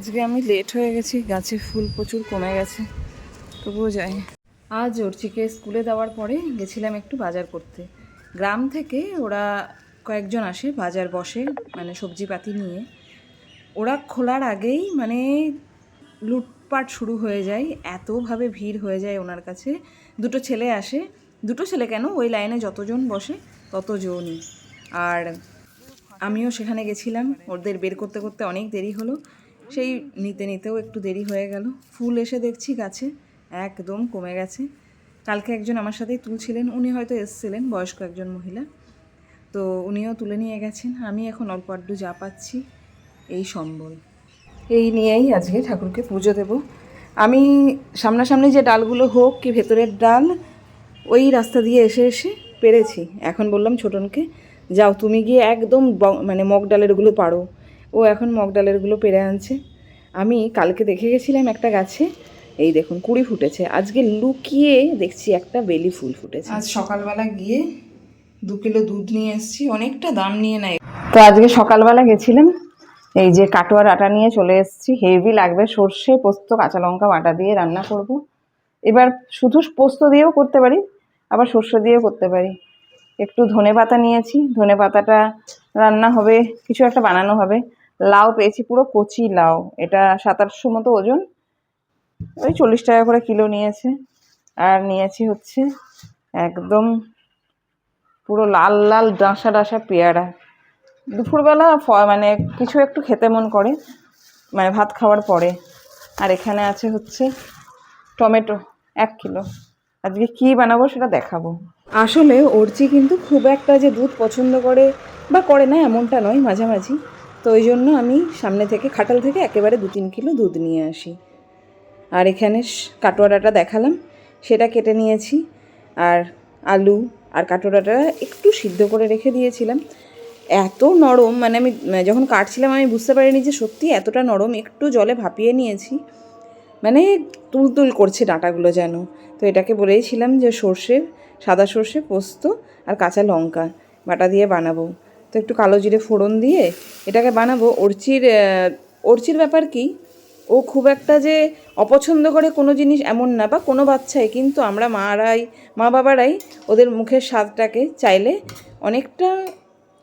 আজকে আমি লেট হয়ে গেছি, গাছে ফুল প্রচুর কমে গেছে, তবুও যাই। আজ অর্চিকে স্কুলে দেওয়ার পরে গেছিলাম একটু বাজার করতে। গ্রাম থেকে ওরা কয়েকজন আসে, বাজার বসে মানে সবজিপাতি নিয়ে। ওরা খোলার আগেই মানে লুটপাট শুরু হয়ে যায়, এতভাবে ভিড় হয়ে যায় ওনার কাছে। দুটো ছেলে আসে, দুটো ছেলে কেন, ওই লাইনে যতজন বসে ততজনই। আর আমিও সেখানে গেছিলাম, ওদের বের করতে করতে অনেক দেরি হলো, সেই নিতে নিতেও একটু দেরি হয়ে গেল। ফুল এসে দেখছি গাছে একদম কমে গেছে। কালকে একজন আমার সাথেই তুলছিলেন, উনি হয়তো এসছিলেন, বয়স্ক একজন মহিলা, তো উনিও তুলে নিয়ে গেছেন। আমি এখন অল্প আড্ডু যা পাচ্ছি এই সম্বল, এই নিয়েই আজকে ঠাকুরকে পুজো দেব। আমি সামনাসামনি যে ডালগুলো হোক কি ভেতরের ডাল, ওই রাস্তা দিয়ে এসে এসে পেরেছি। এখন বললাম ছোটনকে, যাও তুমি গিয়ে একদম মানে মগ ডালেরগুলো পারো। ও এখন মগ ডালেরগুলো পেরে আনছে। আমি কালকে দেখে গেছিলাম একটা গাছে, এই দেখুন কুড়ি ফুটেছে। আজকে লুকিয়ে দেখছি একটা বেলি ফুল ফুটেছে। আজ সকালবেলা গিয়ে 2 কিলো দুধ নিয়ে এসেছি, অনেকটা দাম নিয়ে নেয়। তো আজকে সকালবেলা গেছিলাম, এই যে কাটোয়ার আটা নিয়ে চলে এসেছি। হেভি লাগবে, সর্ষে পোস্ত কাঁচা লঙ্কা বাটা দিয়ে রান্না করব। এবার শুধু পোস্ত দিয়েও করতে পারি, আবার সর্ষে দিয়েও করতে পারি। একটু ধনেপাতা নিয়েছি, ধনেপাতাটা রান্না হবে, কিছু একটা বানানো হবে। লাউ পেয়েছি, পুরো কচি লাউ, এটা 700-800 মতো ওজন, ওই 40 টাকা করে কিলো নিয়েছে। আর নিয়েছি হচ্ছে একদম পুরো লাল লাল ডাঁসা ডাঁসা পেয়ারা। দুপুরবেলা মানে কিছু একটু খেতে মন করে, মানে ভাত খাওয়ার পরে। আর এখানে আছে হচ্ছে টমেটো 1 কিলো। আজকে কী বানাবো সেটা দেখাবো। আসলে অর্চি কিন্তু খুব একটা যে দুধ পছন্দ করে বা করে না এমনটা নয়, মাঝামাঝি। তো ওই জন্য আমি সামনে থেকে খাটাল থেকে একেবারে 2-3 কিলো দুধ নিয়ে আসি। আর এখানে কাটোয়াটা দেখালাম, সেটা কেটে নিয়েছি। আর আলু আর কাটোয়াটা একটু সিদ্ধ করে রেখে দিয়েছিলাম। এত নরম, মানে আমি যখন কাটছিলাম আমি বুঝতে পারিনি যে সত্যি এতটা নরম। একটু জলে ভাপিয়ে নিয়েছি, মানে তুলতুল করছে ডাঁটাগুলো যেন। তো এটাকে বলেইছিলাম যে সাদা সর্ষে পোস্ত আর কাঁচা লঙ্কা বাটা দিয়ে বানাবো। তো একটু কালো জিরে ফোড়ন দিয়ে এটাকে বানাবো। অর্চির ব্যাপার কি, ও খুব একটা যে অপছন্দ করে কোনো জিনিস এমন না, বা কোনো বাচ্চাই, কিন্তু আমরা মা বাবারাই ওদের মুখের স্বাদটাকে চাইলে অনেকটা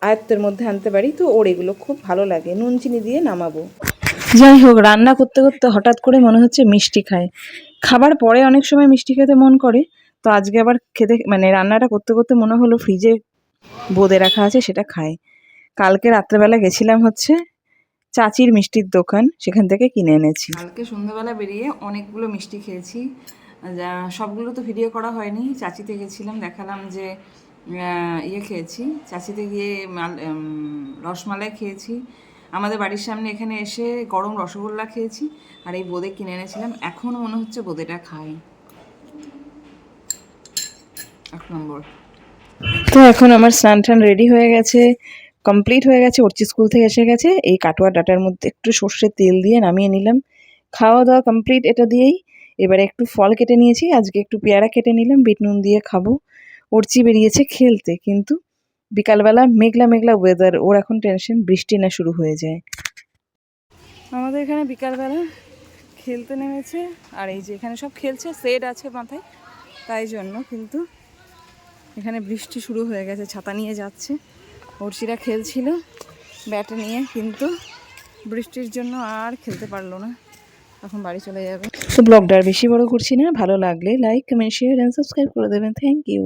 আয়ত্তের মধ্যে আনতে পারি। তো ওর এগুলো খুব ভালো লাগে, নুন চিনি দিয়ে নামাবো। যাই হোক, রান্না করতে করতে হঠাৎ করে মনে হচ্ছে মিষ্টি খায়। খাবার পরে অনেক সময় মিষ্টি খেতে মন করে, তো আজকে আবার খেতে মানে রান্নাটা করতে করতে মনে হলো ফ্রিজে বোঁদে রাখা আছে, সেটা খায়। কালকে রাত্রেবেলা গেছিলাম হচ্ছে চাচির মিষ্টির দোকান, সেখান থেকে কিনে এনেছি। কালকে সন্ধ্যাবেলা বেরিয়ে অনেকগুলো মিষ্টি খেয়েছি, সবগুলো তো ভিডিও করা হয়নি। চাচিতে গেছিলাম, দেখালাম যে ইয়ে খেয়েছি, চাচিতে গিয়ে রসমালাই খেয়েছি। আমাদের বাড়ির সামনে এখানে এসে গরম রসগোল্লা খেয়েছি, আর এই বোঁদে কিনে এনেছিলাম। এখনও মনে হচ্ছে বোঁদেটা খাই। 1 নম্বর। তো এখন আমার স্নান টান রেডি হয়ে গেছে, কমপ্লিট হয়ে গেছে। অর্চি স্কুল থেকে এসে গেছে, এই কাটোয়া ডাটার মধ্যে একটু সর্ষের তেল দিয়ে নামিয়ে নিলাম। খাওয়া দাওয়া কমপ্লিট এটা দিয়েই। এবারে একটু ফল কেটে নিয়েছি, আজকে একটু পেয়ারা কেটে নিলাম, বিট নুন দিয়ে খাবো। অর্চি বেরিয়েছে খেলতে, কিন্তু বিকালবেলা মেঘলা মেঘলা ওয়েদার, ওর এখন টেনশন বৃষ্টি না শুরু হয়ে যায়। আমাদের এখানে বিকালবেলা খেলতে নেমেছে, আর এই যে এখানে সব খেলছে, সেট আছে মাথায়, তাই জন্য। কিন্তু এখানে বৃষ্টি শুরু হয়ে গেছে, ছাতা নিয়ে যাচ্ছে। অর্চিরা খেলছিল ব্যাট নিয়ে, কিন্তু বৃষ্টির জন্য আর খেলতে পারলো না, এখন বাড়ি চলে যাবে। তো ব্লগটা আর বেশি বড় করছি না, ভালো লাগলে like comment share and subscribe করে দেবেন। Thank you.